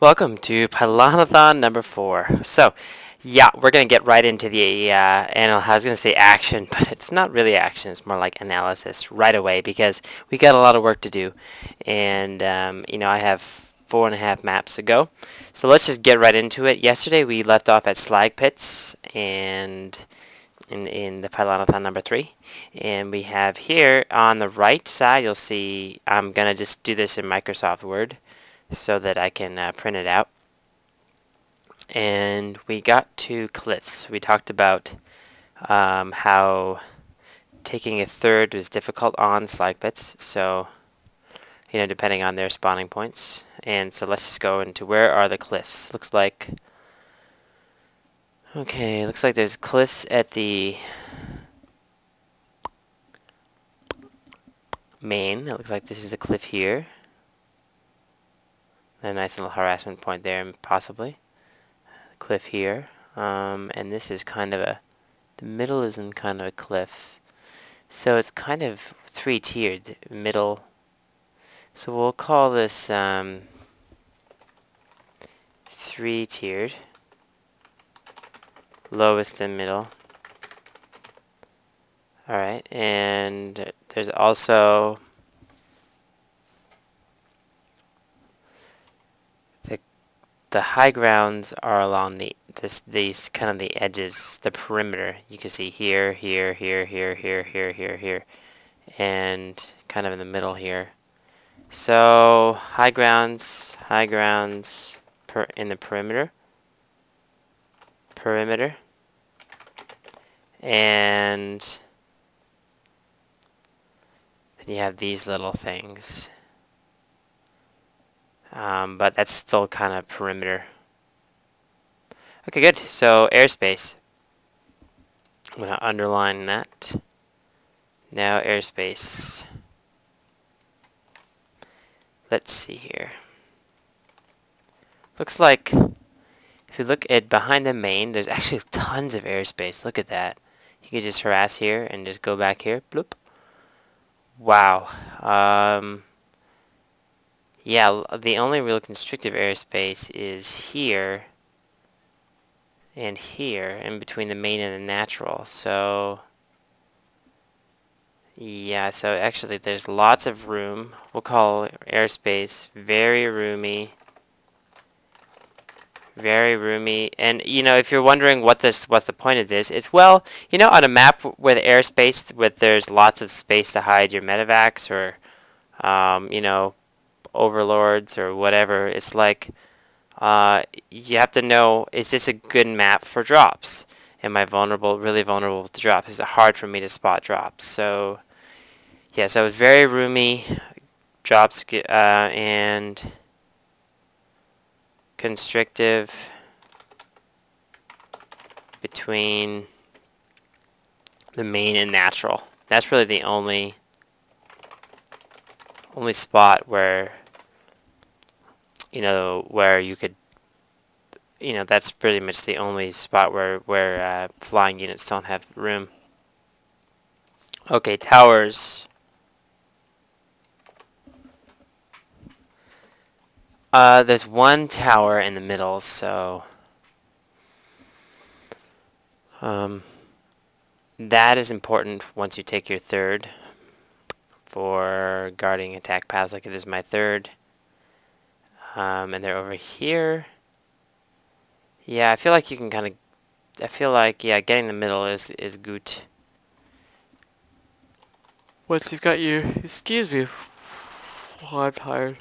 Welcome to Pylonathon number 4. So, yeah, we're going to get right into the, and I was going to say action, but it's not really action, it's more like analysis right away because we got a lot of work to do. And, I have 4.5 maps to go. So let's just get right into it. Yesterday we left off at slag pits and in the Pylonathon number 3. And we have here on the right side, you'll see, I'm going to just do this in Microsoft Word so that I can print it out. And we got to cliffs. We talked about how taking a third was difficult on slag pits, so depending on their spawning points. And so let's just go into where are the cliffs. Looks like there's cliffs at the main. It looks like this is a cliff here. A nice little harassment point there, possibly. Cliff here. And this is kind of the middle is in kind of a cliff. So it's kind of three-tiered, middle. So we'll call this three-tiered. Lowest and middle. Alright, and there's also the high grounds are along these kind of the edges, the perimeter. You can see here, here, here, here, here, here, here, here, and kind of in the middle here. So high grounds in the perimeter, and then you have these little things. But that's still kind of perimeter. Okay, good. So airspace. I'm going to underline that. Now airspace. Let's see here. Looks like if you look at behind the main, there's actually tons of airspace. Look at that. You can just harass here and just go back here. Bloop. Wow. Yeah, the only real constrictive airspace is here and here, in between the main and the natural. So, yeah, so actually there's lots of room. We'll call airspace very roomy. Very roomy. And, if you're wondering what's the point of this, it's, well, on a map with airspace, there's lots of space to hide your medevacs or, overlords or whatever. It's like you have to know, is this a good map for drops? Am I really vulnerable to drops? Is it hard for me to spot drops? So yeah, so it's very roomy drops and constrictive between the main and natural. That's really the only spot where where you could, that's pretty much the only spot where flying units don't have room. Okay, towers. There's one tower in the middle, so that is important once you take your third for guarding attack paths. Like this is my third. And they're over here. Yeah, I feel like you can kind of... I feel like, yeah, getting the middle is good. Once you've got your... Excuse me. Oh, I'm tired.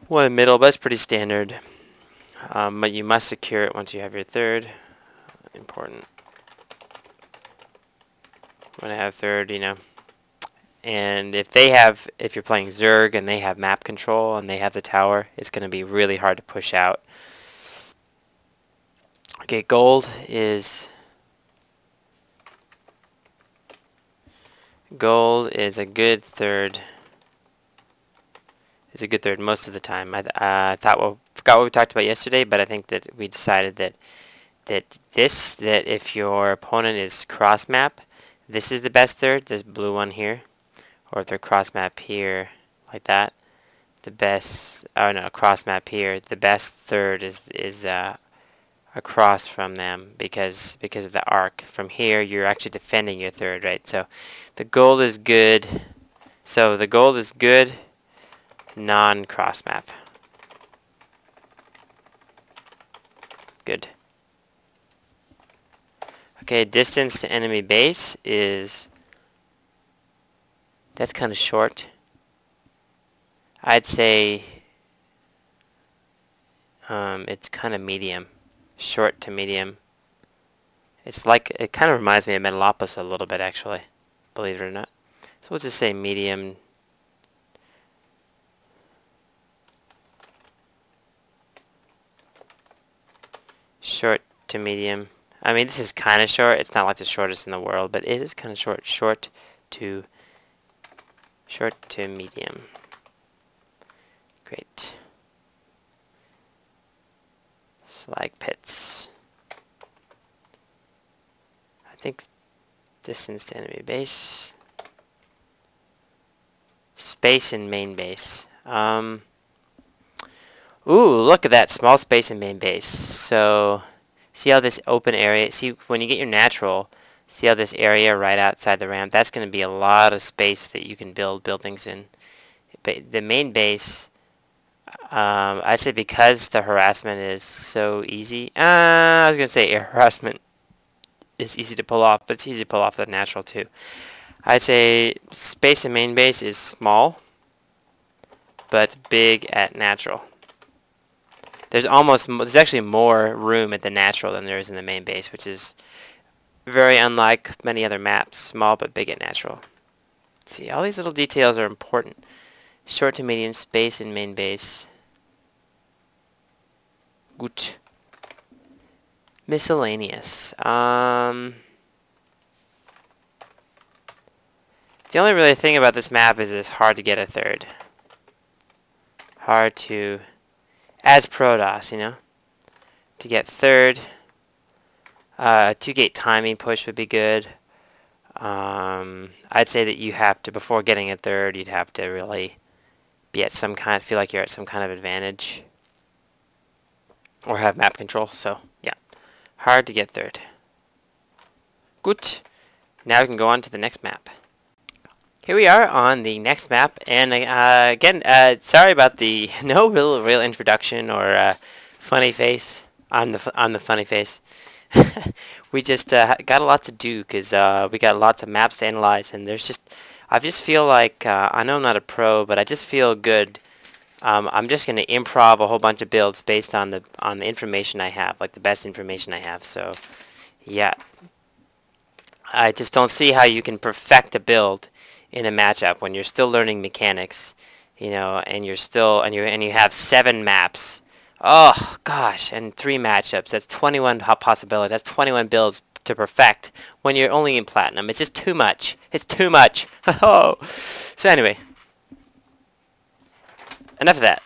One in the middle, but it's pretty standard. But you must secure it once you have your third. Important. When I have third, And if you're playing Zerg and they have map control and they have the tower, it's going to be really hard to push out. Okay, gold is a good third. Is a good third most of the time. I forgot what we talked about yesterday, but I think that we decided that if your opponent is cross map, this is the best third. This blue one here. Or if they're cross map here, like that, the best, oh no, cross map here, the best third is across from them because of the arc. From here, you're actually defending your third, right? So the gold is good. So the gold is good, non-cross map. Good. Okay, distance to enemy base is, that's kind of short. I'd say it's kind of medium. Short to medium. It's like, it kind of reminds me of Metalopolis a little bit, actually, believe it or not. So we'll just say medium. Short to medium. I mean, this is kind of short. It's not like the shortest in the world, but it is kind of short. Short to medium. Great. Slag pits. I think distance to enemy base. Space in main base. Ooh, look at that small space in main base. So, see how this open area, see when you get your natural, see how this area right outside the ramp, that's going to be a lot of space that you can build buildings in. But the main base, I say because the harassment is so easy, I was going to say air harassment is easy to pull off, but it's easy to pull off the natural too. I'd say space in main base is small, but big at natural. There's actually more room at the natural than there is in the main base, which is very unlike many other maps. Small but big at natural. See, all these little details are important. Short to medium space in main base. Good. Miscellaneous. The only really thing about this map is it's hard to get a third. Hard to, as Protoss, you know, to get third. 2-gate timing push would be good. I'd say that you have to, before getting a third, you'd have to really be at some kind, feel like you're at some kind of advantage, or have map control. So yeah, hard to get third. Good. Now we can go on to the next map. Here we are on the next map, and again, sorry about the no real introduction or funny face on the funny face. We just got a lot to do because we got lots of maps to analyze, and I just feel like I know I'm not a pro, but I just feel good. I'm just gonna improv a whole bunch of builds based on the information I have, like the best information I have. So yeah, I just don't see how you can perfect a build in a matchup when you're still learning mechanics, you know, and you have 7 maps. Oh gosh, and 3 matchups. That's 21 possibilities. That's 21 builds to perfect when you're only in platinum. It's just too much. It's too much. Oh. So anyway, enough of that.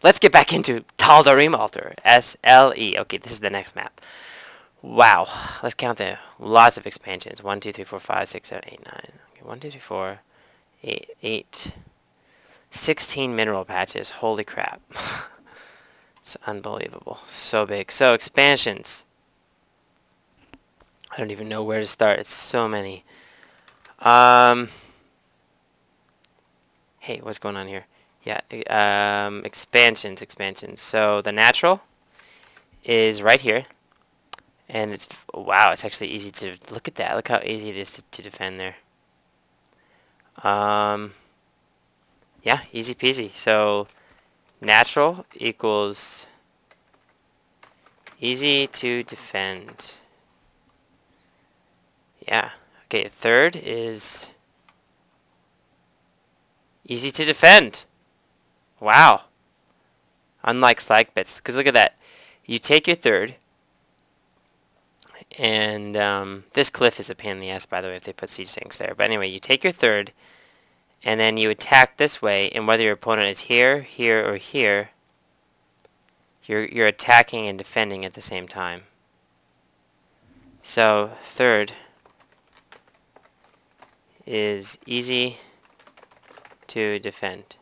Let's get back into Tal'Darim Altar. SLE. Okay, this is the next map. Wow. Let's count them. Lots of expansions. 1, 2, 3, 4, 5, 6, 7, 8, 9. Okay, 1, 2, 3, 4, 8. 16 mineral patches. Holy crap. It's unbelievable. So big. So expansions. I don't even know where to start. It's so many. Hey, what's going on here? Yeah, expansions. So the natural is right here. And it's, wow, it's actually easy to, look at that. Look how easy it is to defend there. Yeah, easy peasy. So natural equals easy to defend. Yeah. Okay, third is easy to defend. Wow. Unlike slag bits. Because look at that. You take your third. And this cliff is a pain in the ass, by the way, if they put siege tanks there. But anyway, you take your third. And then you attack this way. And whether your opponent is here, here, or here, you're attacking and defending at the same time. So third is easy to defend.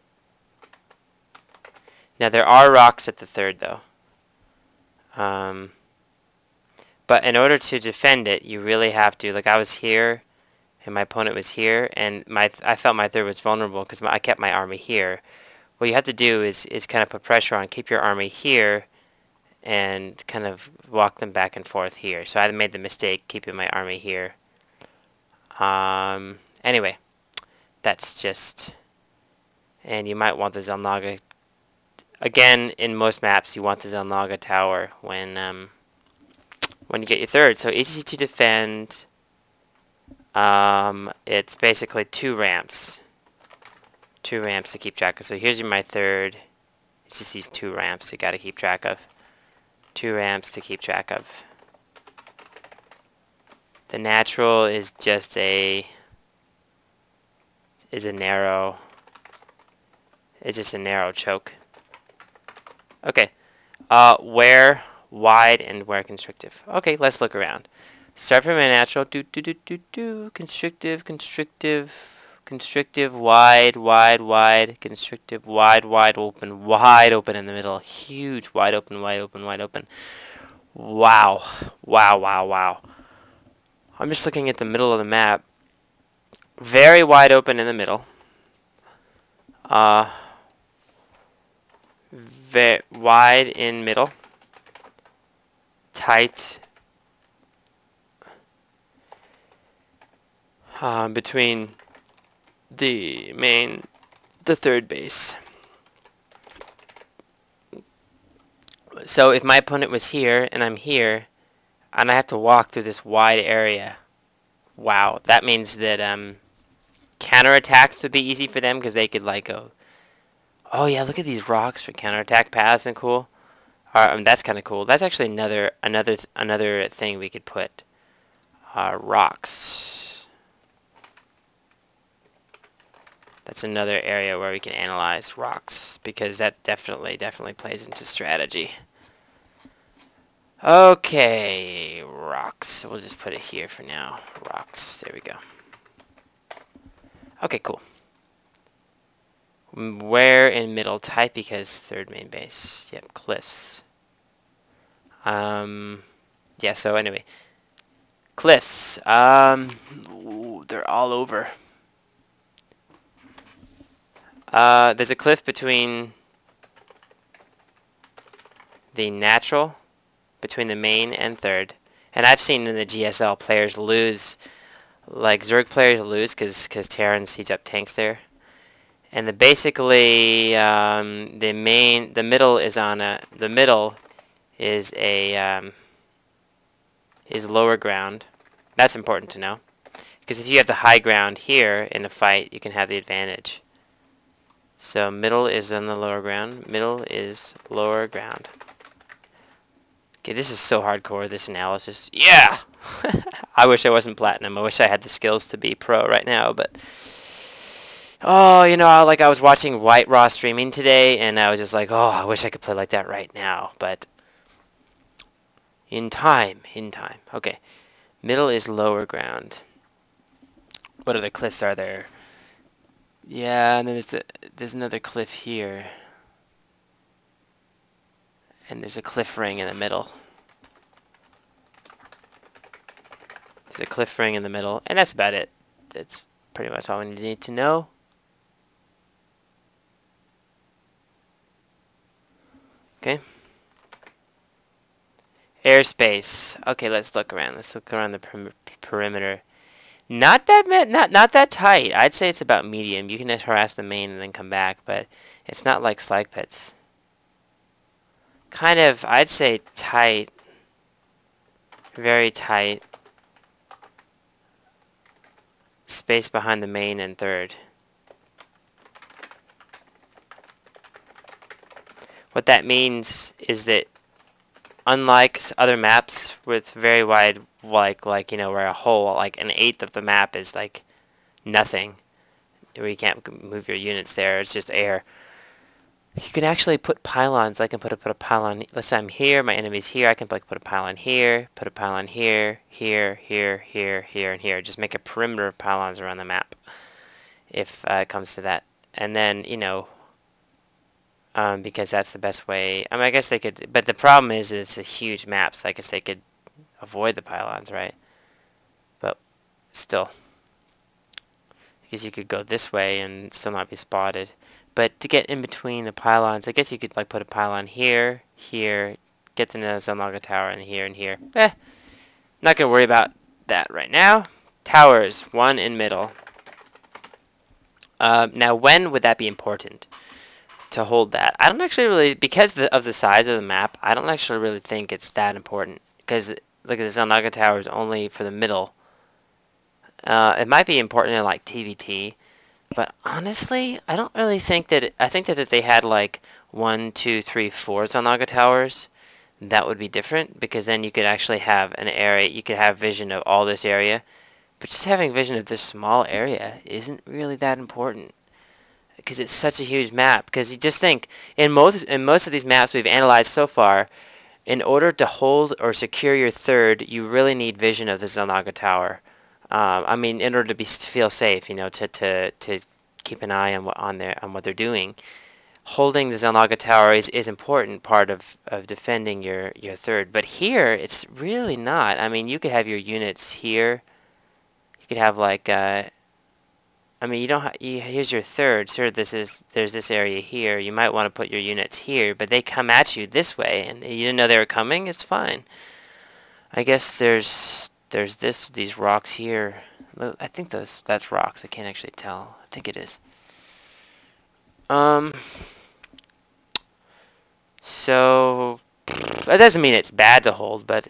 Now there are rocks at the third though. But in order to defend it, you really have to, like I was here, and my opponent was here, and I felt my third was vulnerable because I kept my army here. What you have to do is kind of put pressure on, keep your army here, and kind of walk them back and forth here. So I made the mistake keeping my army here. Anyway, that's just, and you might want the Zelnaga. Again, in most maps, you want the Zelnaga tower when you get your third. So easy to defend. It's basically two ramps to keep track of. So here's my third. It's just these two ramps you got to keep track of. Two ramps to keep track of. The natural is just a narrow. It's just a narrow choke. Okay. Where wide and where constrictive. Okay, let's look around. Start from a natural. Constrictive, constrictive, wide, wide, wide, constrictive, wide, wide open in the middle. Huge, wide open, wide open, wide open. Wow. Wow, wow, wow. I'm just looking at the middle of the map. Very wide open in the middle. Very wide in middle. Tight between the third base. So if my opponent was here and I'm here, and I have to walk through this wide area, wow, that means that counterattacks would be easy for them because they could like go, oh yeah, look at these rocks for counterattack paths and cool. That's kind of cool. That's actually another thing we could put. Rocks. That's another area where we can analyze rocks because that definitely plays into strategy. Okay, rocks. We'll just put it here for now. Rocks. There we go. Okay, cool. Where in middle? Tight because third main base. Yep, cliffs. Yeah, so anyway. Cliffs. Ooh, they're all over. There's a cliff between the natural, between the main and third. And I've seen in the GSL players lose, like Zerg players lose because Terran siege up tanks there. And basically the middle is lower ground. That's important to know because if you have the high ground here in a fight, you can have the advantage. So middle is on the lower ground. Middle is lower ground. Okay, this is so hardcore, this analysis. Yeah! I wish I wasn't platinum. I wish I had the skills to be pro right now, but oh, you know, like I was watching White Raw streaming today, and I was just like, oh, I wish I could play like that right now, but in time. Okay, middle is lower ground. What other cliffs are there? Yeah, and then there's another cliff here, and there's a cliff ring in the middle. There's a cliff ring in the middle, and that's about it. That's pretty much all we need to know. Okay. Airspace. Okay, let's look around. Let's look around the perimeter. Not that tight. I'd say it's about medium. You can just harass the main and then come back, but it's not like slag pits. Kind of, I'd say tight. Very tight. Space behind the main and third. What that means is that unlike other maps with very wide, like you know, where a whole, like an eighth of the map is like nothing, where you can't move your units there, it's just air. You can actually put pylons. I can put a pylon. Let's say I'm here, my enemy's here. I can like put a pylon here, put a pylon here, here, and here. Just make a perimeter of pylons around the map, if it comes to that. And then, you know, because that's the best way. I mean, I guess they could, but the problem is it's a huge map, so I guess they could avoid the pylons, right? But still, because you could go this way and still not be spotted. But to get in between the pylons, I guess you could like put a pylon here, here, get to the Zelnaga Tower, and here and here. Not gonna worry about that right now. Towers, one in middle. Now, when would that be important to hold that? I don't actually really, because of the size of the map, I don't actually really think it's that important. Because look at the Zelnaga Tower is only for the middle. It might be important in like TVT, but honestly, I don't really think that. I think that if they had like 1, 2, 3, 4 Zelnaga Towers, that would be different, because then you could actually have an area. You could have vision of all this area. But just having vision of this small area isn't really that important, because it's such a huge map. Because you just think, in most of these maps we've analyzed so far, in order to hold or secure your third, you really need vision of the Zelnaga Tower. I mean, in order to feel safe, you know, to keep an eye on what they're doing. Holding the Zelnaga Tower is important part of defending your third. But here, it's really not. I mean, you could have your units here. You could have like, I mean, you don't. Here's your third. Sure, there's this area here. You might want to put your units here, but they come at you this way, and you didn't know they were coming. It's fine. I guess there's these rocks here. I think that's rocks. I can't actually tell. I think it is. So that doesn't mean it's bad to hold, but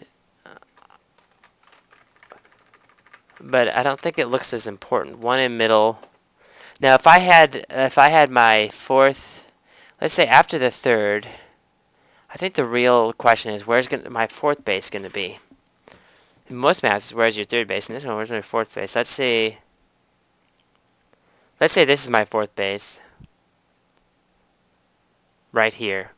I don't think it looks as important. One in middle. Now, if I had my fourth, let's say after the third, I think the real question is where's my fourth base going to be? In most maps, where's your third base? In this one, where's my fourth base? Let's say this is my fourth base, right here.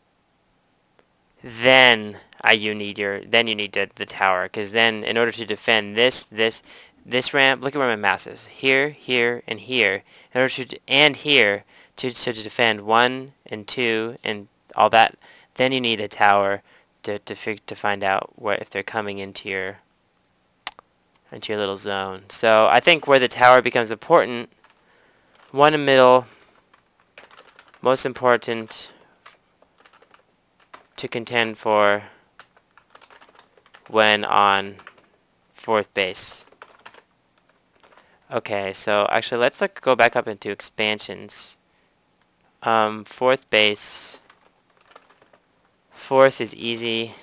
Then you need the tower, because then in order to defend this ramp, look at where my mouse is. Here, here, and here. In order to defend 1 and 2 and all that, then you need a tower to find out if they're coming into your little zone. So I think where the tower becomes important, one in the middle, most important to contend for when on fourth base. Okay, so actually let's go back up into expansions. Fourth base. Fourth is easy.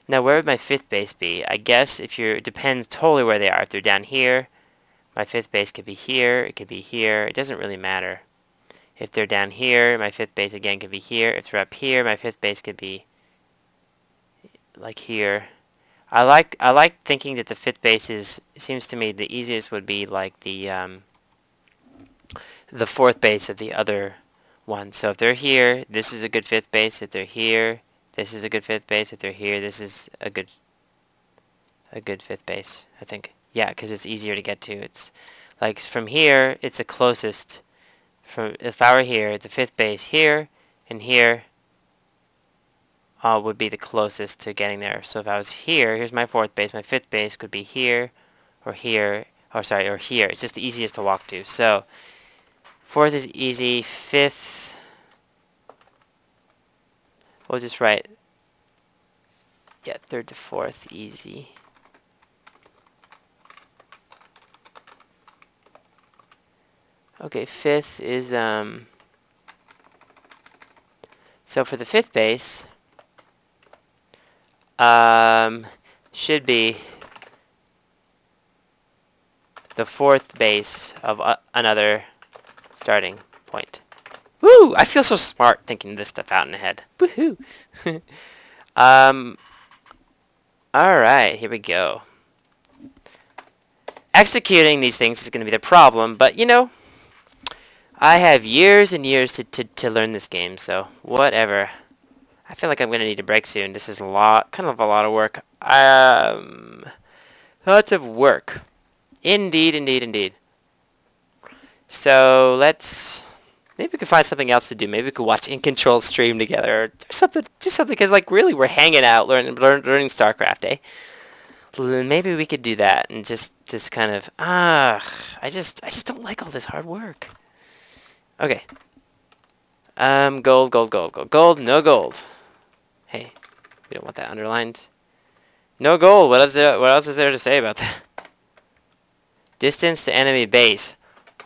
Now where would my fifth base be? I guess it depends totally where they are. If they're down here, my fifth base could be here, it could be here. It doesn't really matter. If they're down here, my fifth base again could be here. If they're up here, my fifth base could be like here. I like thinking that the fifth base seems to me the easiest would be like the fourth base of the other one. So if they're here, this is a good fifth base. If they're here, this is a good fifth base. If they're here, this is a good fifth base, I think. Yeah, because it's easier to get to. It's like from here, it's the closest. If I were here, the fifth base here and here would be the closest to getting there. So if I was here, here's my fourth base. My fifth base could be here or here. Or here. It's just the easiest to walk to. So fourth is easy. Fifth, we'll just write, yeah, third to fourth, easy. Okay, fifth is, so for the fifth base, should be the fourth base of another starting point. Woo! I feel so smart thinking this stuff out in the head. Woohoo! Alright, here we go. Executing these things is going to be the problem, but you know, I have years and years to learn this game, so whatever. I feel like I'm going to need a break soon. This is kind of a lot of work. Lots of work. Indeed, indeed, indeed. So let's Maybe we could find something else to do. Maybe we could watch In Control stream together, or something. Just something, because like really, we're hanging out, learning StarCraft, eh? Maybe we could do that and just kind of I just don't like all this hard work. Okay. Gold, no gold. Hey, we don't want that underlined. No gold. What else is there to say about that? Distance to enemy base.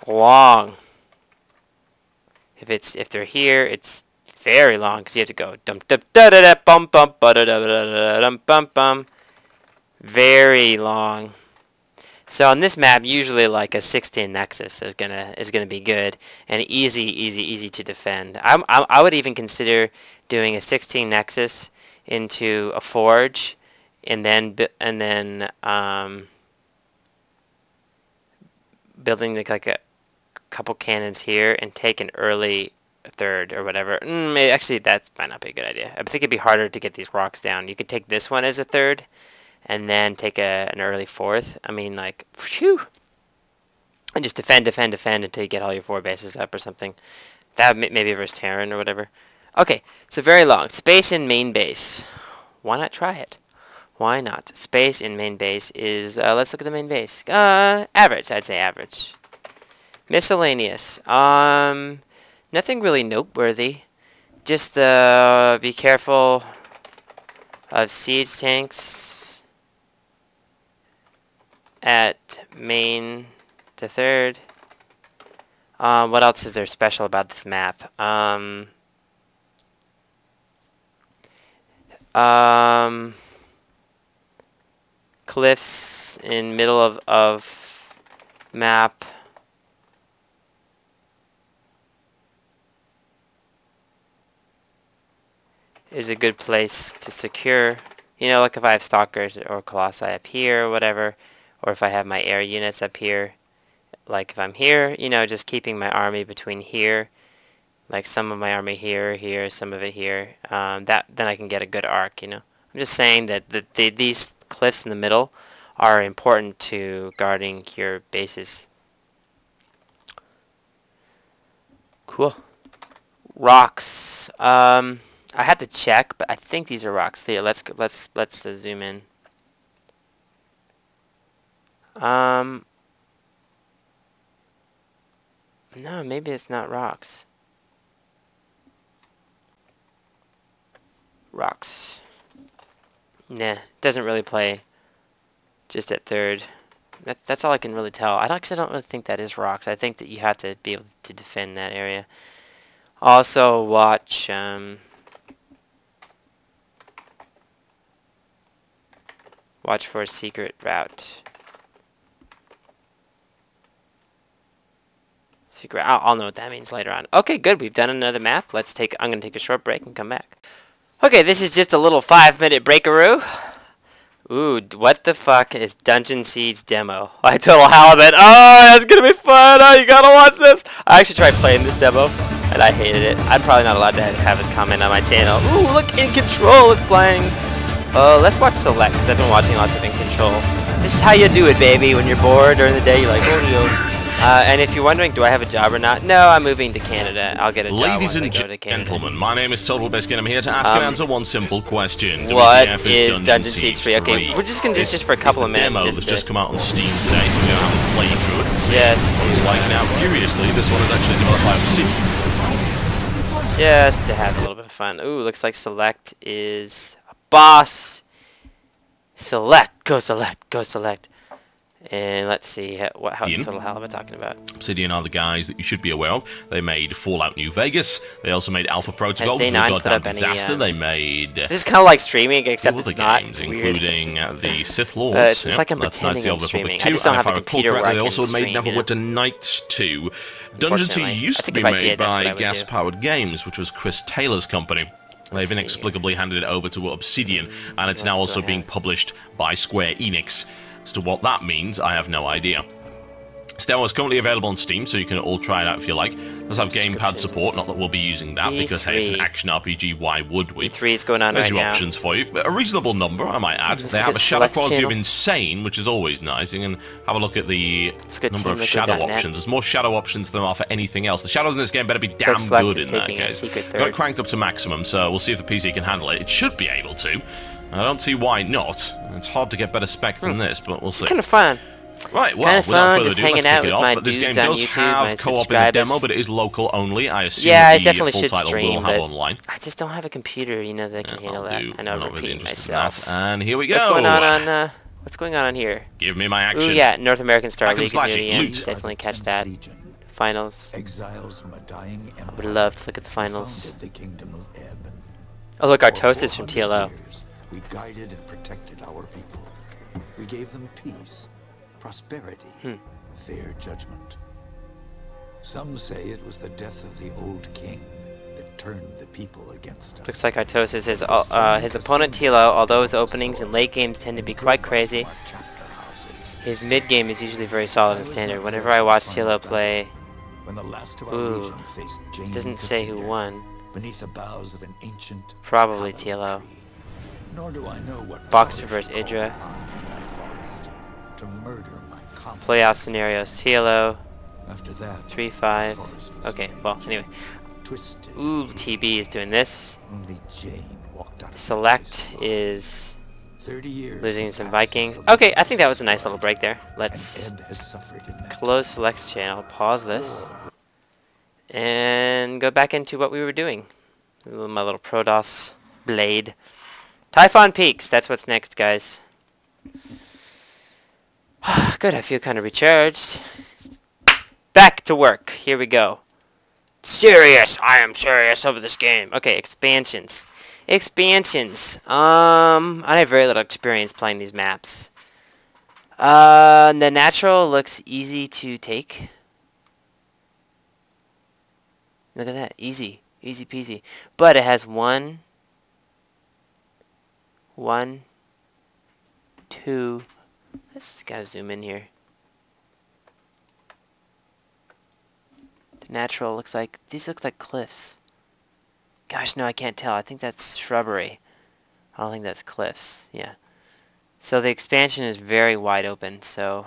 Long. If they're here, it's very long because you have to go dum dum da da da bum bum ba da da da dum bum bum. Very long. So on this map, usually like a 16 nexus is gonna be good and easy to defend. I would even consider doing a 16 nexus into a forge, and then building like a couple cannons here and take an early third or whatever. Actually, that might not be a good idea. I think it'd be harder to get these rocks down. You could take this one as a third, and then take an early fourth. I mean, like, phew! And just defend until you get all your 4 bases up or something. That maybe versus Terran or whatever. Okay, so very long. Space in main base. Why not try it? Why not? Space in main base is, let's look at the main base. Average, I'd say average. Miscellaneous. Nothing really noteworthy. Just, be careful of siege tanks at main to third. What else is there special about this map? Cliffs in middle of map. Is a good place to secure. You know, like if I have stalkers or colossi up here or whatever, or if I have my air units up here. Like if I'm here, you know, just keeping my army between here, like some of my army here, some of it here. Then I can get a good arc. You know, I'm just saying that these cliffs in the middle are important to guarding your bases. Cool. Rocks. I had to check, but I think these are rocks. Here, let's zoom in. No, maybe it's not rocks. Rocks. Nah, doesn't really play. Just at third. That's all I can really tell. I don't really think that is rocks. I think that you have to be able to defend that area. Also, watch. Watch for a secret route. Secret. I'll know what that means later on. Okay, good. We've done another map. I'm gonna take a short break and come back. Okay, this is just a little 5-minute breakaroo. Ooh, what the fuck is Dungeon Siege demo? Like Total Halibut. Oh, that's gonna be fun. Oh, you gotta watch this. I actually tried playing this demo, and I hated it. I'm probably not allowed to have his comment on my channel. Ooh, look, In Control is playing. Let's watch Select, because I've been watching lots of In Control. This is how you do it, baby. When you're bored during the day, you're like, oh, yo. And if you're wondering, do I have a job or not? No, I'm moving to Canada. I'll get a job once I go to Canada. Ladies and gentlemen, my name is Total Biscuit. I'm here to ask and answer one simple question. What is Dungeon Siege 3? Okay, we're just going to do this for a couple of minutes. Demo that's just come out on Steam today, so we're going to have a play through it and see what it's like. Now, curiously, this one is actually developed by Obsidian. Just to have a little bit of fun. Ooh, looks like Select is a boss. Select, go Select, go Select. And let's see, how is Total Halibut talking about? Obsidian are the guys that you should be aware of. They made Fallout New Vegas. They also made Alpha Protocol, which was a goddamn disaster. They made... This is kind of like streaming, except it's not. Games, including the Sith Lords. It's like I'm pretending I'm streaming. I just don't have a computer where I can They also stream, made Neverwinter Nights 2. Dungeon Siege used to be made by Gas Powered Games, which was Chris Taylor's company. They've inexplicably handed it over to Obsidian, and it's now also being published by Square Enix. As to what that means, I have no idea. This demo is currently available on Steam, so you can all try it out if you like. It does have gamepad support, not that we'll be using that, because hey, it's an action RPG, why would we? E3 is going on There's right now. your options for you. A reasonable number, I might add. They have a shadow quality of insane, which is always nice. You can have a look at the number of shadow options. There's more shadow options than there are for anything else. The shadows in this game better be damn good in that case. Got it cranked up to maximum, so we'll see if the PC can handle it. It should be able to. I don't see why not. It's hard to get better spec than this, but we'll see. Kind of fun. Right, well, without further ado, let's kick it off. This game does have co-op in the demo, but it is local only. I assume the full title will have online. I just don't have a computer, you know, that can handle that. I know I'm repeating myself. And here we go. What's going on here? Give me my action. Ooh, yeah, North American Star League community. Definitely catch that. Finals. I would love to look at the finals. Oh, look, Artosis from TLO. We guided and protected our people. We gave them peace, prosperity, fair judgment. Some say it was the death of the old king that turned the people against us. Looks like Artosis is his opponent TLO, although his openings and late games tend to be quite crazy. His mid game is usually very solid and standard. Whenever I watch TLO play, ooh, doesn't say who won. Beneath the boughs of an ancient probably TLO. Nor do I know what Boxer versus Idra. Playoff scenarios. TLO. 3-5. Okay, well, anyway. Ooh, TB is doing this. Select is losing some Vikings. Okay, I think that was a nice little break there. Let's close Select's channel, pause this, and go back into what we were doing. My little Protoss blade. Typhon Peaks, that's what's next, guys. Good, I feel kind of recharged. Back to work. Here we go. Serious! I am serious over this game. Okay, expansions. Expansions. I have very little experience playing these maps. The natural looks easy to take. Look at that. Easy. Easy peasy. But it has 1, 2. Let's gotta zoom in here. The natural looks like, these look like cliffs. Gosh, no, I can't tell. I think that's shrubbery. I don't think that's cliffs. Yeah. So the expansion is very wide open, so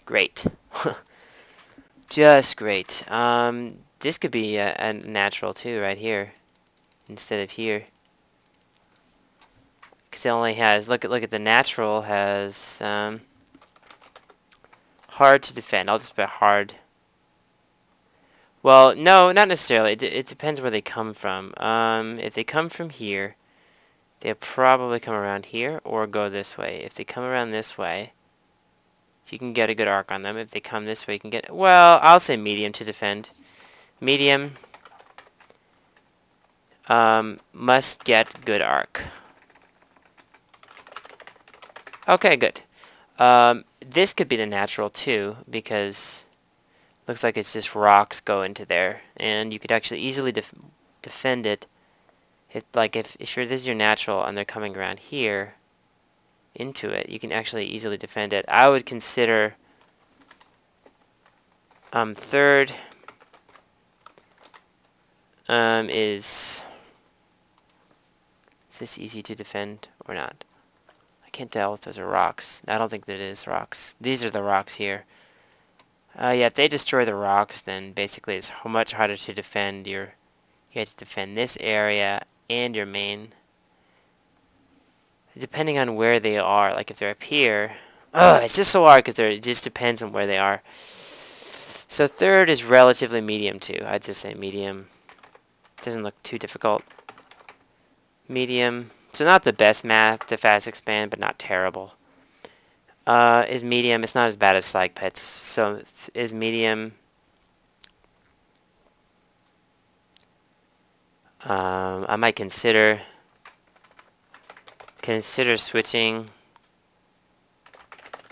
great. Just great. This could be a natural too, right here, instead of here. Because it only has, look at the natural has hard to defend. I'll just put hard. Well, no, not necessarily. It depends where they come from. If they come from here, they'll probably come around here or go this way. If they come around this way, you can get a good arc on them. If they come this way, you can get, well, I'll say medium to defend. Medium must get good arc. Okay, good. This could be the natural too, because looks like it's just rocks go into there, and you could actually easily defend it. If this is your natural and they're coming around here into it, you can actually easily defend it. I would consider third is this easy to defend or not? I can't tell if those are rocks. I don't think that it is rocks. These are the rocks here. Yeah, if they destroy the rocks, then basically it's much harder to defend you have to defend this area and your main. Depending on where they are, like if they're up here. It's just so hard because it just depends on where they are. So third is relatively medium too. I'd just say medium. Doesn't look too difficult. Medium. So not the best map to fast expand, but not terrible. Is medium. It's not as bad as Slag Pits. So is medium. I might consider switching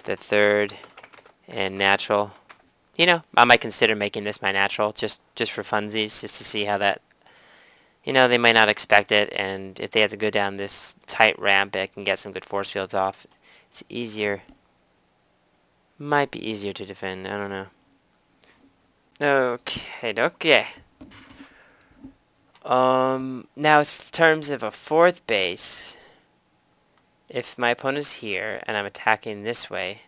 the third and natural. You know, I might consider making this my natural just for funsies, just to see how that. You know, they might not expect it, and if they have to go down this tight ramp, it can get some good force fields off. It's easier. Might be easier to defend. I don't know. Okay. Now in terms of a fourth base, if my opponent's here and I'm attacking this way,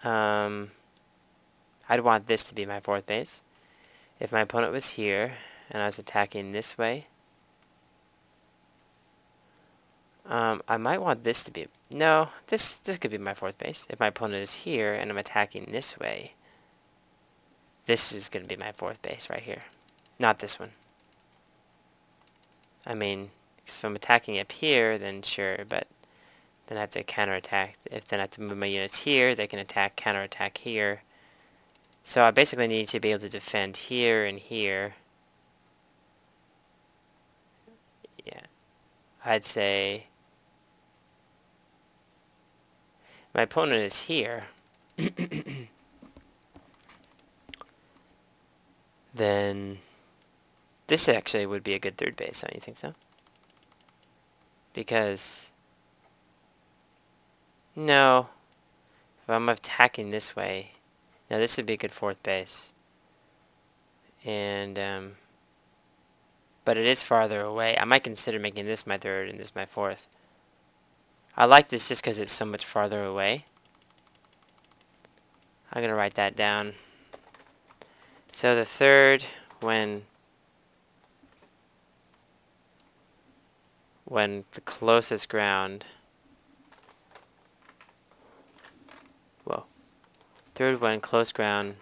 I'd want this to be my fourth base. If my opponent was here and I was attacking this way, I might want this to be... No, this could be my fourth base. If my opponent is here and I'm attacking this way, this is going to be my fourth base right here. Not this one. I mean, if I'm attacking up here, then sure, but then I have to counterattack. If then I have to move my units here, they can attack, counterattack here. So I basically need to be able to defend here and here. Yeah. I'd say my opponent is here. Then this actually would be a good third base, don't you think so? Because no, if I'm attacking this way, now this would be a good fourth base. And but it is farther away. I might consider making this my third and this my fourth. I like this just because it's so much farther away. I'm gonna write that down. So the third, when the closest ground, third when close ground,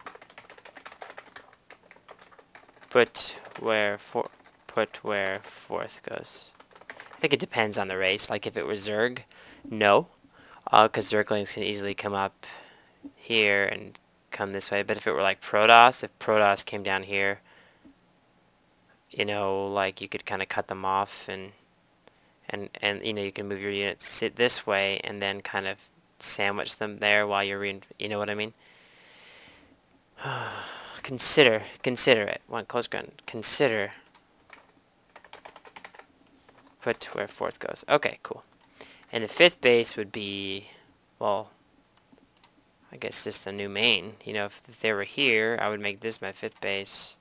put where fourth goes. I think it depends on the race. Like if it was Zerg, no, because Zerglings can easily come up here and come this way. But if it were like Protoss, if Protoss came down here, you know, like you could kind of cut them off and you know, you can move your units sit this way and then kind of sandwich them there while you're you know what I mean? Consider it. One close ground. Consider. Put where fourth goes. Okay, cool. And the fifth base would be, well, I guess just a new main. You know, if they were here, I would make this my fifth base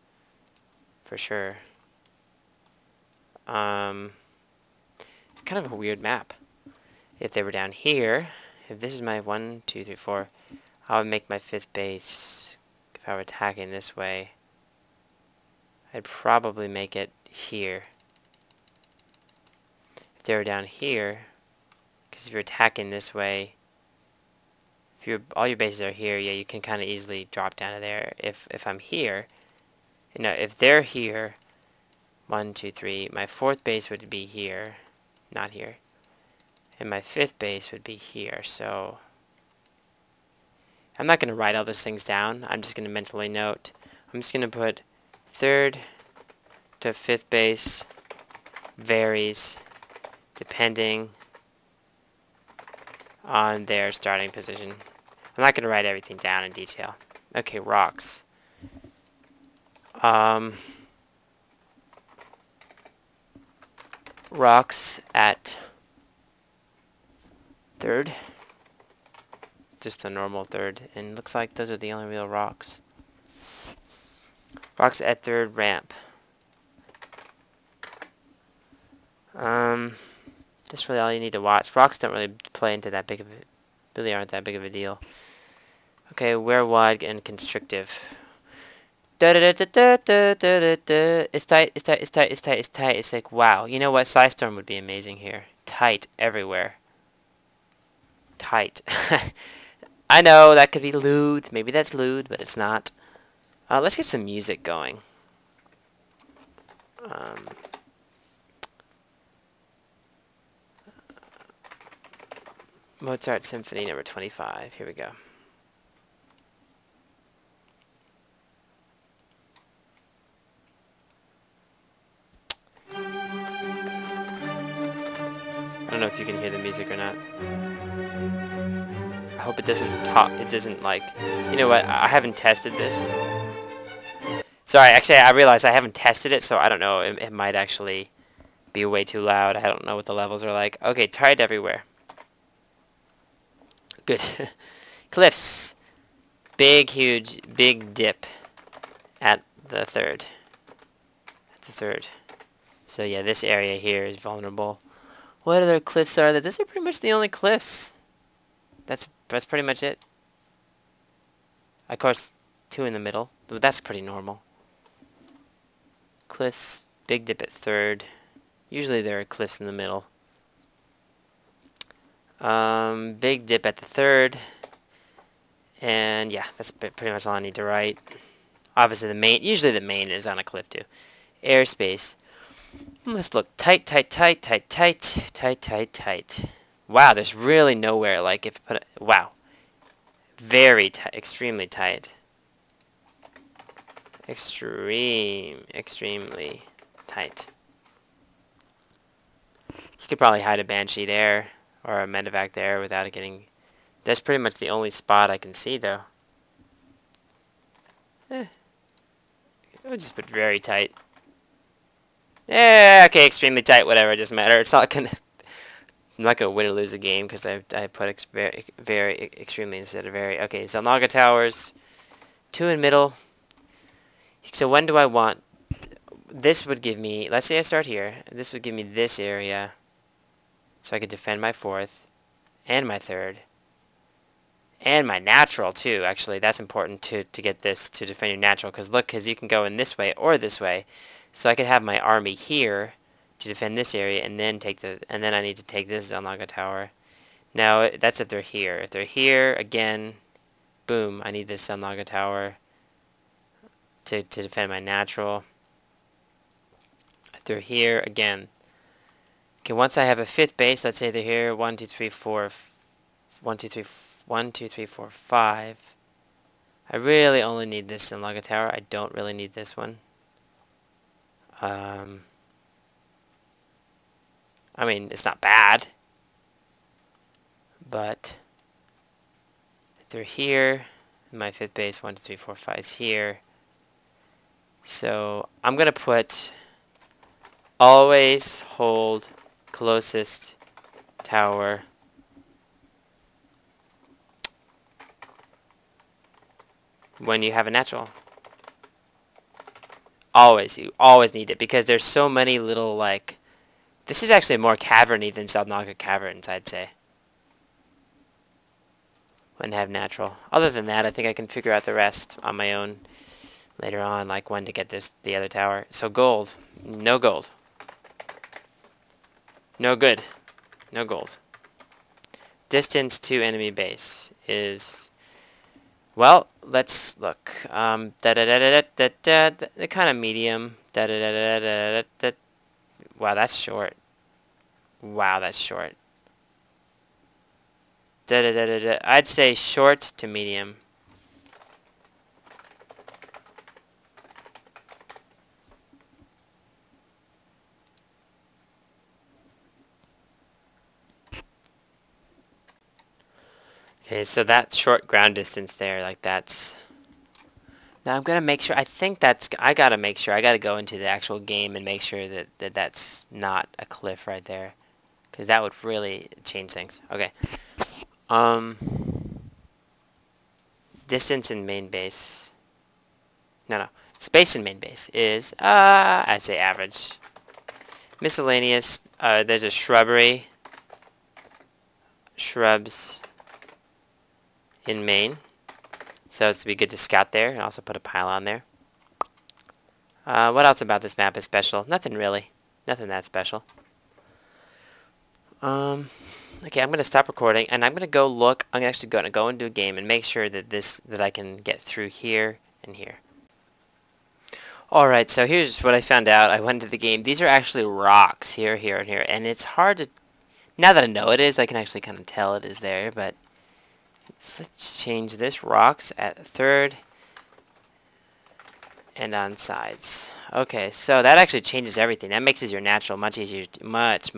for sure. Kind of a weird map. If they were down here, if this is my 1, 2, 3, 4, I would make my fifth base. If I were attacking this way, I'd probably make it here. If they were down here, because if you're attacking this way, if all your bases are here, yeah, you can kind of easily drop down to there. If I'm here, you know, if they're here, 1, 2, 3, my fourth base would be here, not here, and my fifth base would be here. So I'm not going to write all those things down. I'm just going to mentally note. I'm just going to put third to fifth base varies depending on their starting position. I'm not going to write everything down in detail. Okay, rocks. Rocks at third. Just a normal third. And looks like those are the only real rocks. Rocks at third ramp. That's really all you need to watch. Rocks don't really play into that big of a, really aren't that big of a deal. Okay, where wide and constrictive. It's tight, it's tight, it's tight, it's tight, it's tight. It's like, wow. You know what? Psystorm would be amazing here. Tight everywhere. Tight. I know, that could be lewd. Maybe that's lewd, but it's not. Let's get some music going. Mozart Symphony number 25. Here we go. I don't know if you can hear the music or not. I hope it doesn't talk. It doesn't like. You know what? I haven't tested this. Sorry, actually, I realized I haven't tested it, so I don't know. It might actually be way too loud. I don't know what the levels are like. Okay, tight everywhere. Good. Cliffs. Big, huge, big dip at the third. So yeah, this area here is vulnerable. What other cliffs are there? Those are pretty much the only cliffs. That's pretty much it. Of course, 2 in the middle. But that's pretty normal. Cliffs, big dip at third. Usually there are cliffs in the middle. Big dip at the third. And yeah, that's pretty much all I need to write. Obviously usually the main is on a cliff too. Airspace. Let's look. Tight. Wow, there's really nowhere, like, if I put it, wow. Very tight, extremely tight. Extremely tight. You could probably hide a Banshee there, or a Medevac there without it getting... That's pretty much the only spot I can see, though. We'll just put very tight. Yeah, okay, extremely tight, whatever, it doesn't matter. It's not gonna... I'm not gonna win or lose a game because I put very extremely instead of very. Okay, so Naga Towers, 2 in middle. So when do I want? This would give me. Let's say I start here. This would give me this area, so I could defend my 4th, and my 3rd, and my natural too. Actually, that's important to get this to defend your natural. Because you can go in this way or this way, so I could have my army here to defend this area, and then I need to take this Zelnaga Tower. Now that's if they're here. If they're here again, boom! I need this Zelnaga Tower to defend my natural. If they're here again, okay. Once I have a 5th base, let's say they're here. 1, 2, 3, 4. 1, 2, 3. 1, 2, 3, 4, 5. I really only need this Zelnaga Tower. I don't really need this one. I mean, it's not bad, but if they're here, my 5th base, 1, 2, 3, 4, 5 is here. So I'm gonna put always hold closest tower when you have a natural. Always, you always need it because there's so many little like. This is actually more caverny than Zelnaga Caverns, I'd say. When I have natural. Other than that, I think I can figure out the rest on my own later on, like when to get the other tower. So gold. No gold. No good. No gold. Distance to enemy base is... Well, let's look. The kind of medium. Wow, that's short. Wow, that's short. I'd say short to medium. Okay, so that short ground distance there, like that's... Now I'm gonna make sure, I gotta make sure, I gotta go into the actual game and make sure that that's not a cliff right there. Because that would really change things. Okay. Distance in main base. No. Space in main base is, I'd say average. Miscellaneous, there's a shrubbery. Shrubs in main. So it's to be good to scout there, and also put a pylon there. What else about this map is special? Nothing really. Nothing that special. Okay, I'm gonna stop recording, and I'm gonna go look. I'm actually gonna go into a game and make sure that I can get through here and here. All right, so here's what I found out. I went into the game. These are actually rocks here, here, and here, and it's hard to. Now that I know it is, I can actually kind of tell it is there, but. Let's change this. Rocks at third and on sides. Okay, so that actually changes everything. That makes your natural much easier, much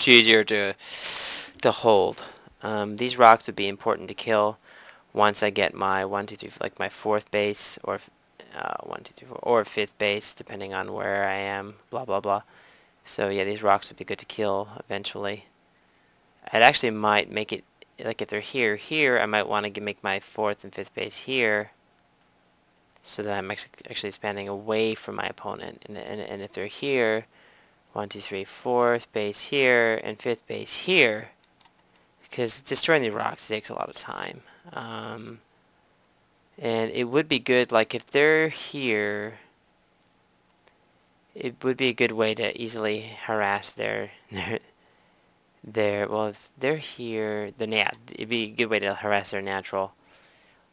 easier to hold. These rocks would be important to kill once I get my 1, 2, 3, like my 4th base or 1, 2, 3, 4 or 5th base, depending on where I am. Blah blah blah. So yeah, these rocks would be good to kill eventually. It actually might make it like if they're here, I might want to make my 4th and 5th base here, so that I'm actually expanding away from my opponent. And if they're here, 1, 2, 3, 4th base here, and 5th base here, because destroying the rocks takes a lot of time. And it would be good, like if they're here, it would be a good way to easily harass their well, if they're here, then yeah, it'd be a good way to harass their natural.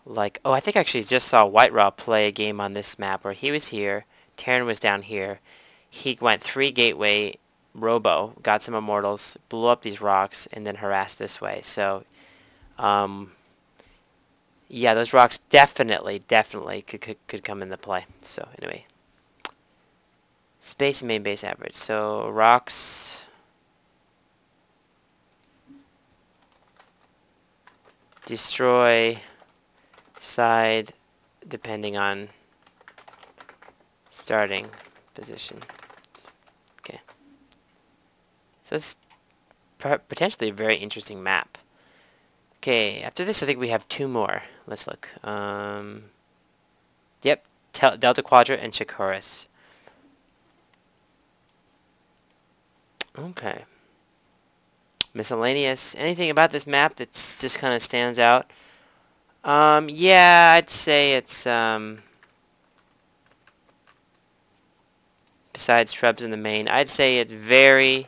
Like, oh, I think I actually just saw White Raw play a game on this map where he was here, Terran was down here, he went 3 gateway, robo, got some immortals, blew up these rocks, and then harassed this way. So, yeah, those rocks definitely could come into play. So, anyway. Space and main base average. So, rocks... destroy side depending on starting position. Okay. So it's potentially a very interesting map. Okay, after this I think we have 2 more. Let's look. Yep, Delta Quadrant and Chikoris. Okay. Miscellaneous. Anything about this map that's just kind of stands out? Yeah, I'd say it's, besides shrubs in the main, I'd say it's very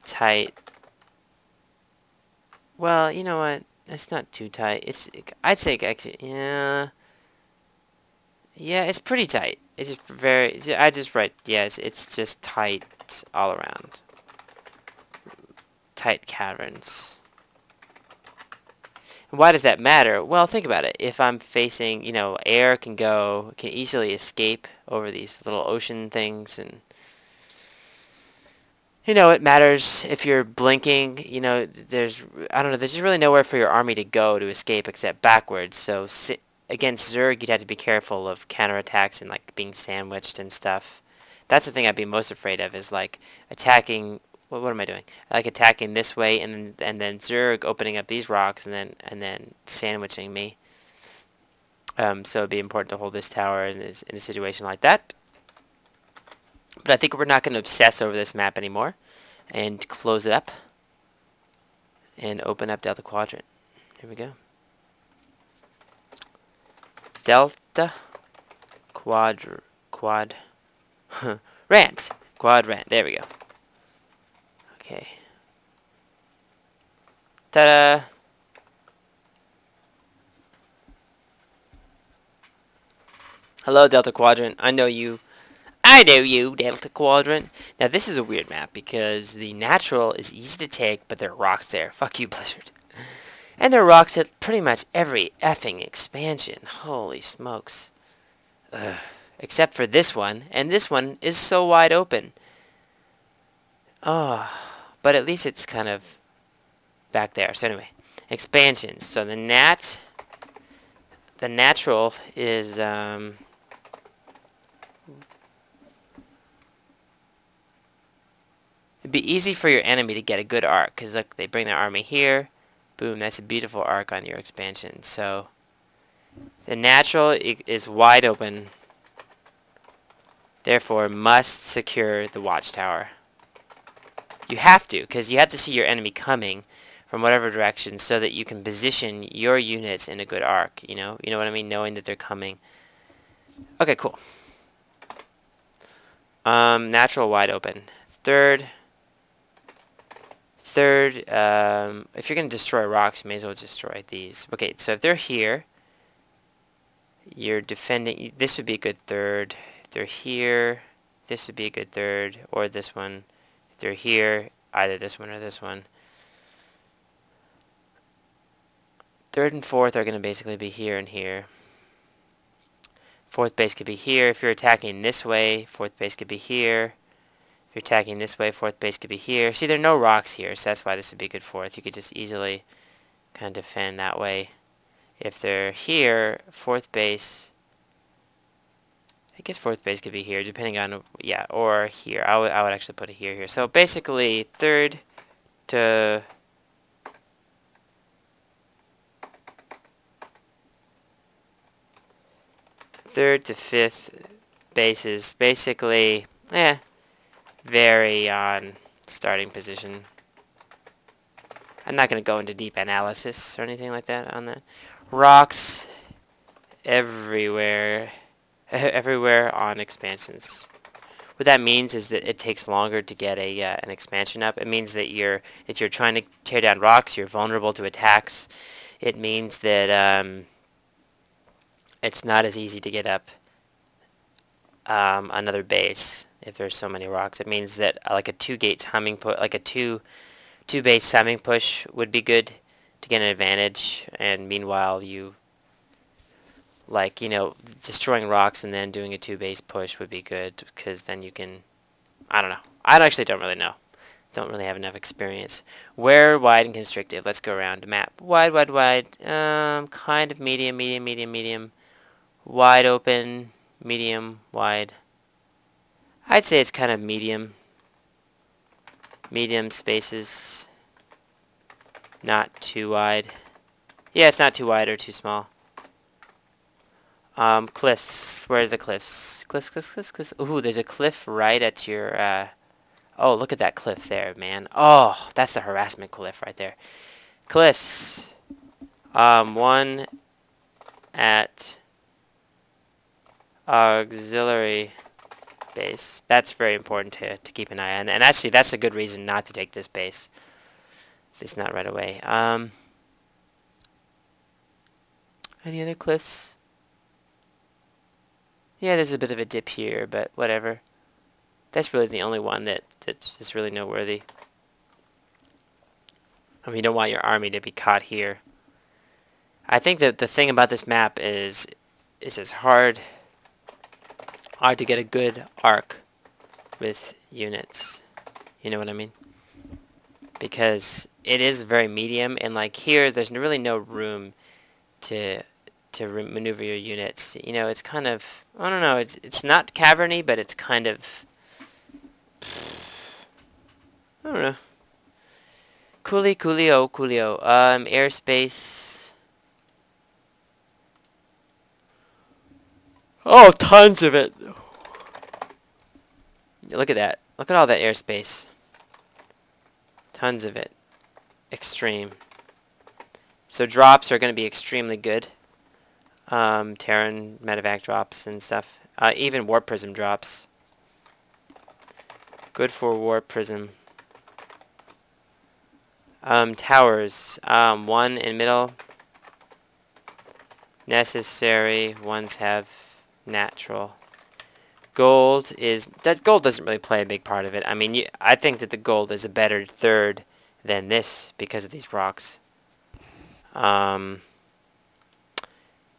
tight. Well, you know what? It's not too tight. I'd say, actually, yeah. Yeah, it's pretty tight. It's just very, I just write, yes, it's just tight all around. Tight caverns. And why does that matter? Well, think about it. If I'm facing, you know, air can easily escape over these little ocean things, and you know, it matters if you're blinking, you know, there's just really nowhere for your army to go to escape except backwards. So against Zerg, you'd have to be careful of counterattacks and like being sandwiched and stuff. That's the thing I'd be most afraid of, is like attacking. What am I doing? Like attacking this way, and then Zerg opening up these rocks, and then sandwiching me. So it'd be important to hold this tower in a situation like that. But I think we're not going to obsess over this map anymore, and close it up, and open up Delta Quadrant. Here we go. Delta Quadrant. There we go. Okay. Ta-da! Hello, Delta Quadrant. I know you, Delta Quadrant. Now, this is a weird map because the natural is easy to take, but there are rocks there. Fuck you, Blizzard. And there are rocks at pretty much every effing expansion. Holy smokes. Ugh. Except for this one, and this one is so wide open. Oh, but at least it's kind of back there. So anyway, expansions. So the natural is it'd be easy for your enemy to get a good arc, because look, they bring their army here. Boom, that's a beautiful arc on your expansion. So the natural is wide open. Therefore, must secure the watchtower. You have to, because you have to see your enemy coming from whatever direction so that you can position your units in a good arc, you know? You know what I mean? Knowing that they're coming. Okay, cool. Natural wide open. Third, if you're going to destroy rocks, you may as well destroy these. Okay, so if they're here, you're defending. This would be a good third. If they're here, this would be a good third, or this one. If they're here, either this one or this one. Third and fourth are going to basically be here and here. Fourth base could be here. If you're attacking this way, fourth base could be here. If you're attacking this way, fourth base could be here. See, there are no rocks here, so that's why this would be good fourth. You could just easily kind of defend that way. If they're here, fourth base, I guess fourth base could be here, depending on, yeah, or here. I would actually put it here. So basically, third to 3rd to 5th bases basically vary on starting position. I'm not going to go into deep analysis or anything like that on that. Rocks everywhere on expansions. What that means is that it takes longer to get an expansion up. It means that if you're trying to tear down rocks, you're vulnerable to attacks. It means that it's not as easy to get up another base if there's so many rocks. It means that like a 2-gate timing like a two-base timing push would be good to get an advantage, and meanwhile you destroying rocks and then doing a 2-base push would be good, because then you can, I don't know. I actually don't really know. Don't really have enough experience. Where, wide, and constrictive. Let's go around. Map. Wide, wide, wide. Kind of medium, medium, medium, medium. Wide open, medium, wide. I'd say it's kind of medium. Medium spaces. Not too wide. Yeah, it's not too wide or too small. Cliffs. Where's the cliffs? Cliffs, cliffs, cliffs, cliffs. Ooh, there's a cliff right at your, oh, look at that cliff there, man. Oh, that's the harassment cliff right there. Cliffs. One at auxiliary base. That's very important to keep an eye on. And actually, that's a good reason not to take this base. It's not right away. Any other cliffs? Yeah, there's a bit of a dip here, but whatever. That's really the only one that's just really noteworthy. I mean, you don't want your army to be caught here. I think that the thing about this map is it's hard to get a good arc with units. You know what I mean? Because it is very medium, and like here, there's really no room to maneuver your units. You know, it's kind of, I don't know, it's not caverny, but it's kind of, I don't know. Coolio. Airspace. Oh, tons of it. Look at that. Look at all that airspace. Tons of it. Extreme. So drops are going to be extremely good. Terran medevac drops and stuff. Even warp prism drops. Good for warp prism. Towers. One in middle. Necessary. Ones have natural. Gold doesn't really play a big part of it. I mean, I think that the gold is a better third than this because of these rocks.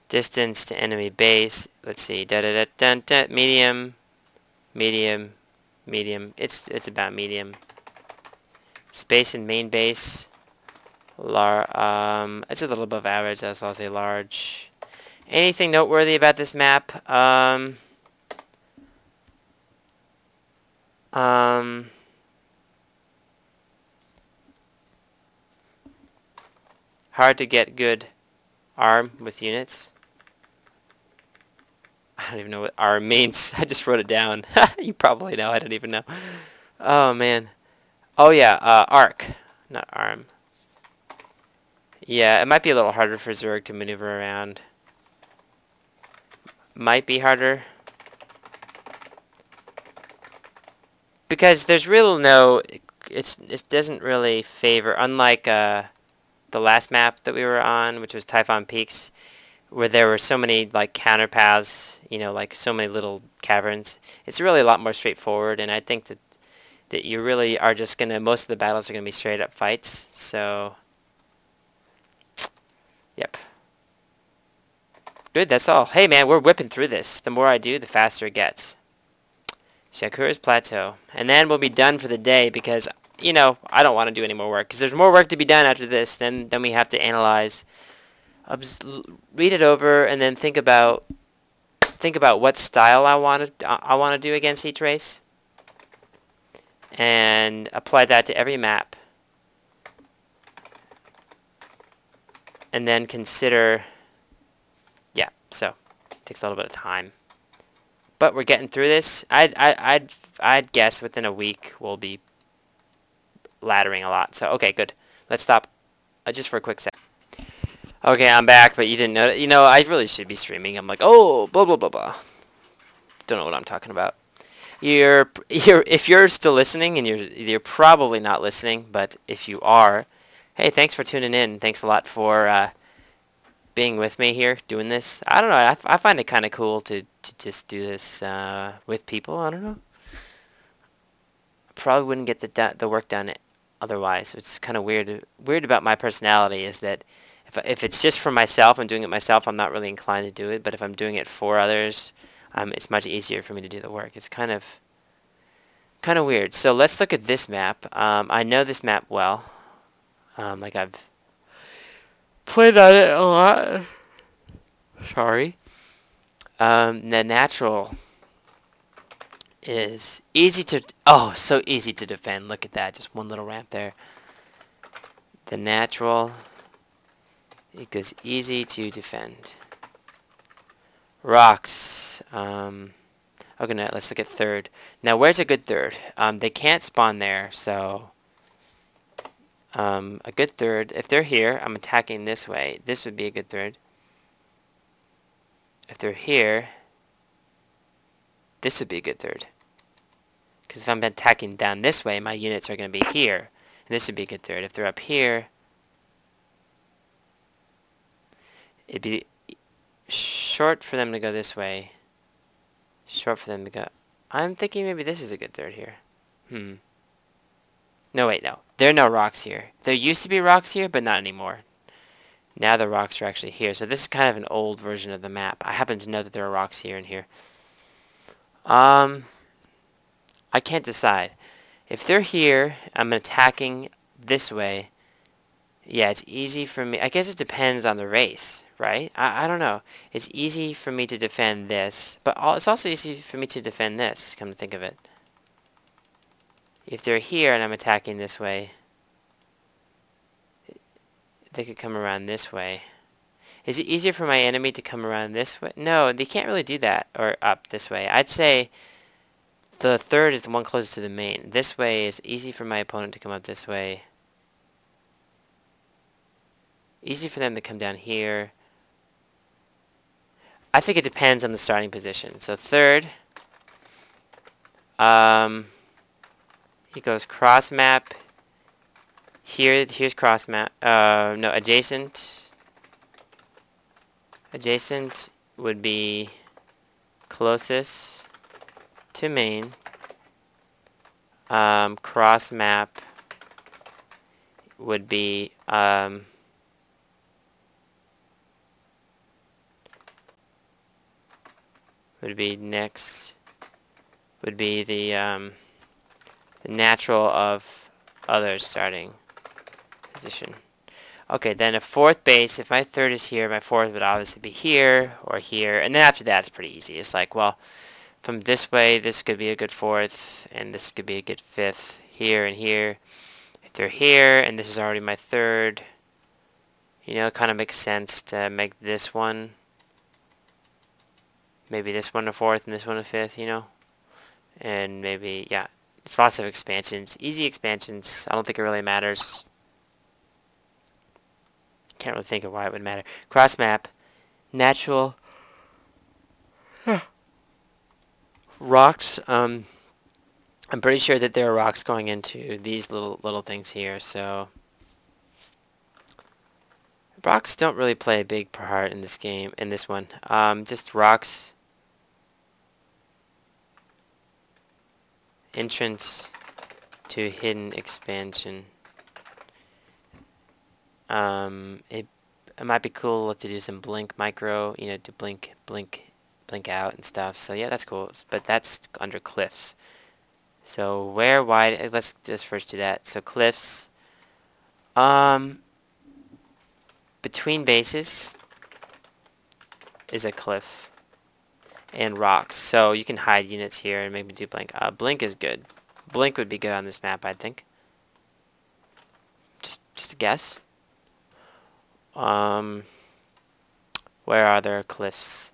Distance to enemy base. Let's see. Medium. Medium. Medium. It's about medium. Space in main base. It's a little above average. So I'll say large. Anything noteworthy about this map? Hard to get good arm with units. I don't even know what arm means. I just wrote it down. You probably know. I don't even know. Oh, man. Oh, yeah. Arc. Not arm. Yeah, it might be a little harder for Zerg to maneuver around. Might be harder. Because there's really no... It doesn't really favor... Unlike the last map that we were on, which was Typhon Peaks, where there were so many like counter paths, you know, like so many little caverns. It's really a lot more straightforward, and I think that you really are just gonna, most of the battles are gonna be straight up fights. So, yep. Good, that's all. Hey man, we're whipping through this. The more I do, the faster it gets. Shakura's Plateau, and then we'll be done for the day because, you know, I don't want to do any more work because there's more work to be done after this. Then we have to analyze. Read it over and then think about what style I want to do against each race, and apply that to every map, and then consider. Yeah, so Takes a little bit of time. But we're getting through this. I'd guess within a week we'll be laddering a lot. So, okay, good. Let's stop just for a quick sec. Okay, I'm back, but you didn't know. You know, I really should be streaming. I'm like, oh, blah, blah, blah, blah. Don't know what I'm talking about. If you're still listening, and you're probably not listening, but if you are, hey, thanks for tuning in. Thanks a lot for being with me here, doing this. I don't know. I find it kind of cool to just do this with people. I don't know. I probably wouldn't get the work done otherwise. It's kind of weird. Weird about my personality is that if it's just for myself, I'm doing it myself, I'm not really inclined to do it. But if I'm doing it for others, it's much easier for me to do the work. It's kind of weird. So let's look at this map. I know this map well. Like I've played on it a lot. Sorry. The natural is easy to... Oh, so easy to defend. Look at that. Just one little ramp there. The natural... It goes easy to defend. Rocks. Okay, now let's look at third. Now, where's a good third? They can't spawn there, so... a good third. If they're here, I'm attacking this way. This would be a good third. If they're here, this would be a good third. Because if I'm attacking down this way, my units are going to be here. And this would be a good third. If they're up here... It'd be short for them to go this way. Short for them to go... I'm thinking maybe this is a good third here. No, wait, no. There are no rocks here. There used to be rocks here, but not anymore. Now the rocks are actually here. So this is kind of an old version of the map. I happen to know that there are rocks here and here. I can't decide. If they're here, I'm attacking this way. Yeah, it's easy for me. I guess it depends on the race, right? I don't know. It's easy for me to defend this, but it's also easy for me to defend this, come to think of it. If they're here and I'm attacking this way, they could come around this way. Is it easier for my enemy to come around this way? No, they can't really do that, or up this way. I'd say the third is the one closest to the main. This way is easy for my opponent to come up this way. Easy for them to come down here. I think it depends on the starting position. So third, he goes cross map. Here's cross map. No, adjacent. Adjacent would be closest to main. Cross map would be next. Would be the natural of others starting position. Okay, then a fourth base. If my third is here, my fourth would obviously be here or here. And then after that, it's pretty easy. It's like, well, from this way, this could be a good fourth, and this could be a good fifth here and here. If they're here, and this is already my third, you know, it kind of makes sense to make this one, maybe this one a fourth and this one a fifth, you know. And maybe, yeah, it's lots of expansions. Easy expansions. I don't think it really matters. Can't really think of why it would matter. Cross map, natural rocks. I'm pretty sure that there are rocks going into these little things here. So rocks don't really play a big part in this game. In this one, just rocks. Entrance to hidden expansion. It might be cool to do some blink micro, you know, to blink out and stuff. So yeah, that's cool. But that's under cliffs. So where, why? Let's just first do that. So cliffs. Between bases is a cliff. And rocks. So you can hide units here and maybe do blink. Blink is good. Blink would be good on this map, I think. Just a guess. Where are there cliffs?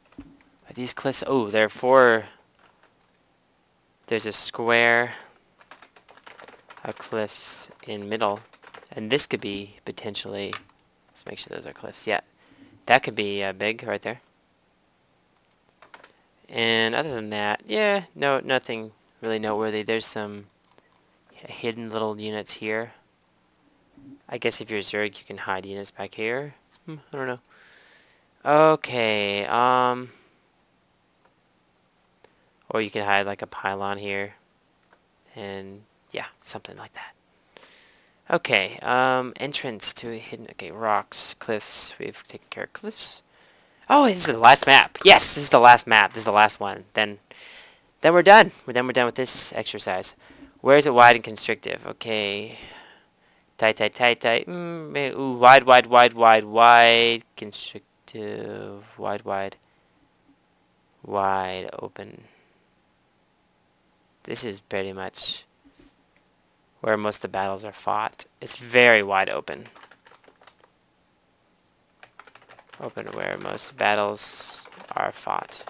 I these cliffs? Oh, there are 4. There's a square of cliffs in middle. And this could be potentially... Let's make sure those are cliffs. Yeah. That could be big right there. And other than that, yeah, no, nothing really noteworthy. There's some hidden little units here. I guess if you're Zerg, you can hide units back here. I don't know. Okay, or you can hide like a pylon here. And yeah, something like that. Okay, entrance to a hidden, okay, rocks, cliffs. We've taken care of cliffs. Oh, this is the last map. Yes, this is the last map. This is the last one. Then we're done. We're done with this exercise. Where is it wide and constrictive? Okay. Tight, tight, tight, tight. Ooh, wide, wide, wide, wide, wide. Constrictive. Wide, wide. Wide open. This is pretty much where most of the battles are fought. It's very wide open. Open where most battles are fought.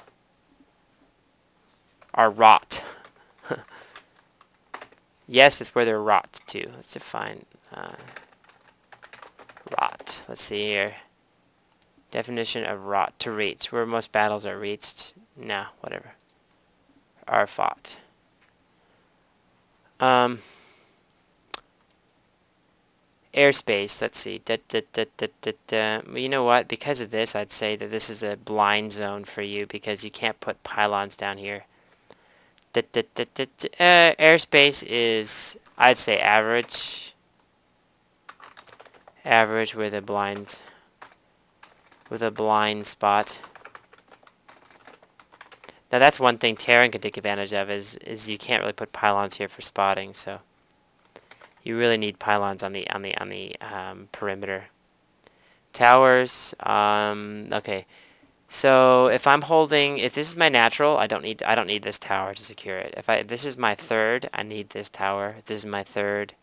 Are wrought. Yes, it's where they're wrought too. Let's define wrought. Let's see here. Definition of wrought. To reach. Where most battles are reached. Nah, whatever. Are fought. Airspace, let's see. You know what? Because of this, I'd say that this is a blind zone for you because you can't put pylons down here. Airspace is, I'd say, average. Average with a blind spot. Now that's one thing Terran can take advantage of is you can't really put pylons here for spotting, so you really need pylons on the perimeter. Towers. Okay. So if I'm holding, if this is my natural, I don't need this tower to secure it. If this is my third, I need this tower. If this is my third,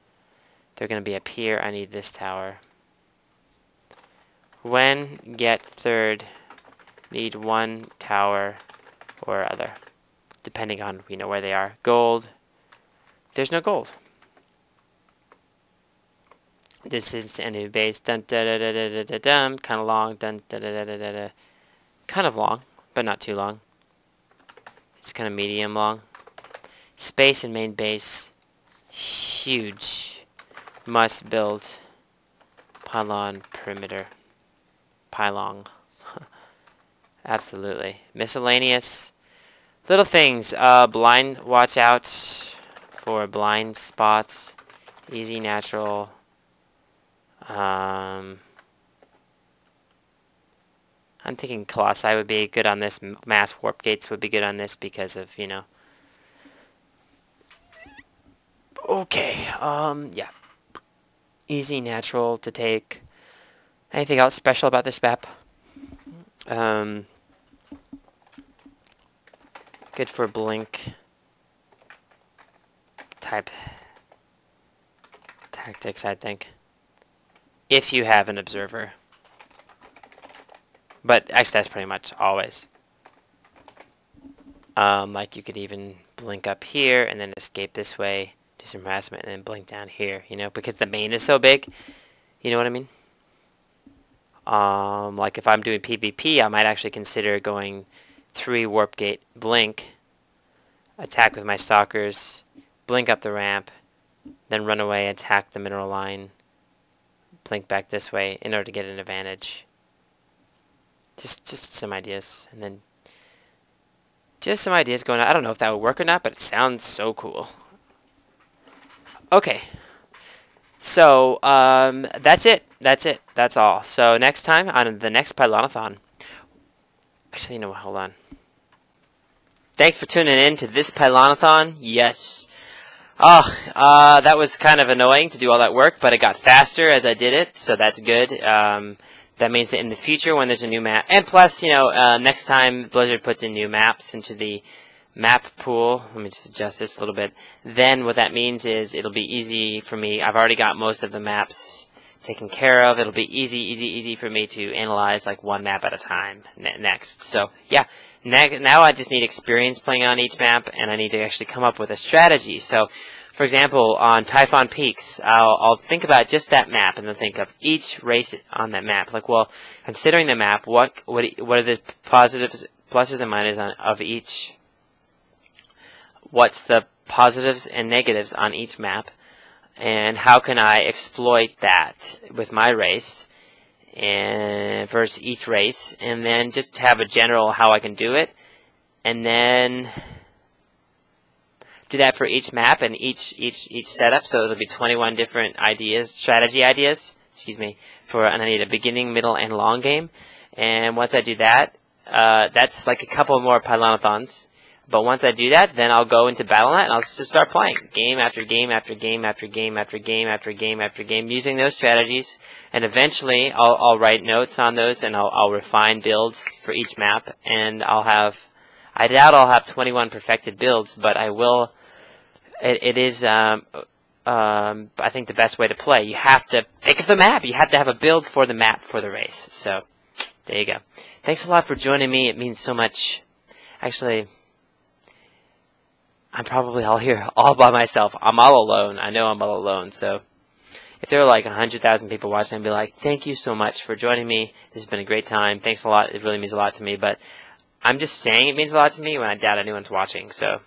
they're going to be up here. I need this tower. When get third, need 1 tower or other, depending on where they are. Gold. There's no gold. This is a new base. Dun da da da da da dum. Kind of long. Dun da da da da da da. Kind of long, but not too long. It's kind of medium long. Space and main base. Huge. Must build. Pylon perimeter. Pylon. Absolutely. Miscellaneous. Little things. Blind. Watch out for blind spots. Easy natural. I'm thinking Colossi would be good on this. Mass warp gates would be good on this because of, Okay, yeah. Easy, natural to take. Anything else special about this map? Good for blink type tactics, I think. If you have an observer. But actually that's pretty much always. Like you could even blink up here and then escape this way, do some harassment, and then blink down here, because the main is so big. You know what I mean? Like if I'm doing PvP, I might actually consider going 3 warp gate, blink, attack with my stalkers, blink up the ramp, then run away, attack the mineral line, blink back this way in order to get an advantage. Just some ideas, and then just some ideas going on. I don't know if that would work or not, but it sounds so cool. Okay, so that's it. That's all. So next time on the next Pylonathon. Actually, hold on. Thanks for tuning in to this Pylonathon. Yes. Oh, that was kind of annoying to do all that work, but it got faster as I did it, so that's good. That means that in the future, when there's a new map, and plus, next time Blizzard puts in new maps into the map pool, let me just adjust this a little bit, then what that means is it'll be easy for me. I've already got most of the maps taken care of. It'll be easy for me to analyze like one map at a time next. So yeah, now I just need experience playing on each map, and I need to actually come up with a strategy. So for example, on Typhon Peaks, I'll think about just that map and then think of each race on that map. Like, well, considering the map, what are the positives, pluses and minuses of each? What's the positives and negatives on each map? And how can I exploit that with my race and versus each race, and then just have a general how I can do it, and then do that for each map and each setup. So it'll be 21 different ideas, strategy ideas, and I need a beginning, middle, and long game. And once I do that, that's like a couple more Pylonathons. But once I do that, then I'll go into Battle.net and I'll just start playing game after game after game after game after game after game after game using those strategies. And eventually, I'll write notes on those and I'll refine builds for each map. And I doubt I'll have 21 perfected builds, but I will. It is, I think, the best way to play. You have to think of the map. You have to have a build for the map for the race. So there you go. Thanks a lot for joining me. It means so much. Actually, I'm probably all here all by myself. I'm all alone. I know I'm all alone. So if there were like 100,000 people watching, I'd be like, thank you so much for joining me. This has been a great time. Thanks a lot. It really means a lot to me. But I'm just saying it means a lot to me when I doubt anyone's watching. So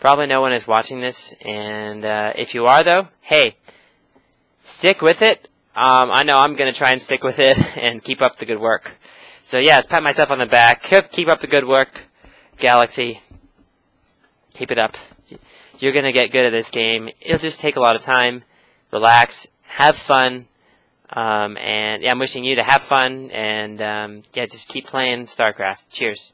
probably no one is watching this. And if you are, though, hey, stick with it. I know I'm going to try and stick with it and keep up the good work. So yeah, let's pat myself on the back. Keep up the good work, Galaxy. Keep it up. You're going to get good at this game. It'll just take a lot of time. Relax. Have fun. And yeah, I'm wishing you to have fun. And yeah, just keep playing StarCraft. Cheers.